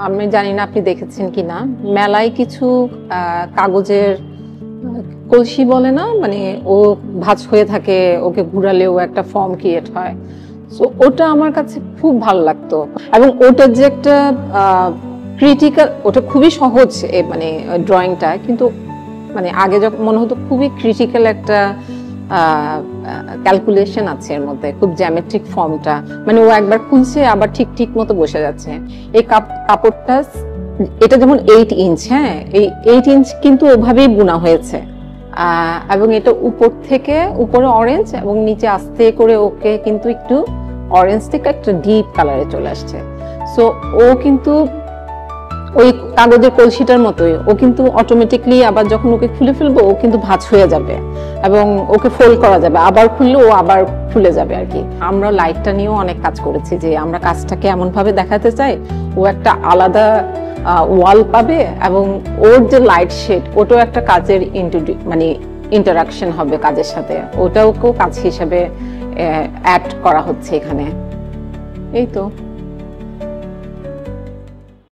আমি জানি না আপনি দেখেছেন কিনা, মেলায় কিছু কাগজের কলসি বলে না, মানে ও ভাঁজ হয়ে থাকে, ওকে ঘুরালেও একটা ফর্ম ক্রিয়েট হয়। সো ওটা আমার কাছে খুব ভালো লাগতো, এবং ওটার যে একটা ক্রিটিক্যাল, ওটা খুবই সহজ মানে ড্রয়িংটা, কিন্তু মানে আগে যখন মনে হতো খুবই ক্রিটিক্যাল একটা ক্যালকুলেশন আছে এর মধ্যে, খুব জ্যামেট্রিক ফর্মটা, মানে ও একবার খুলছে আবার ঠিক ঠিক মতো বসে যাচ্ছে। এই কাপড়টা, এটা যেমন 8 ইঞ্চ, হ্যাঁ, এই 8 ইঞ্চ কিন্তু ওভাবেই বোনা হয়েছে, এবং এটা উপর থেকে উপরে অরেঞ্জ এবং নিচে আস্তে করে ওকে কিন্তু একটু অরেঞ্জ থেকে একটা ডিপ কালারে চলে আসছে। সো ও কিন্তু ওই কাগজের কলসিটার মতোই, ও কিন্তু অটোমেটিকলি আবার যখন ওকে খুলে ফেলবো ও কিন্তু ভাঁজ হয়ে যাবে এবং ওকে ফোল্ড করা যাবে, আবার খুললে ও আবার খুলে যাবে আর কি। আমরা লাইটটা নিয়েও অনেক কাজ করেছি, যে আমরা কাজটাকে এমন ভাবে দেখাতে চাই ও একটা আলাদা ওয়াল পাবে, এবং ওর যে লাইট শেড ওটাও একটা কাজের মানে ইন্টারাকশন হবে কাজের সাথে, ওটাও কাজ হিসেবে অ্যাড করা হচ্ছে এখানে। এই তো।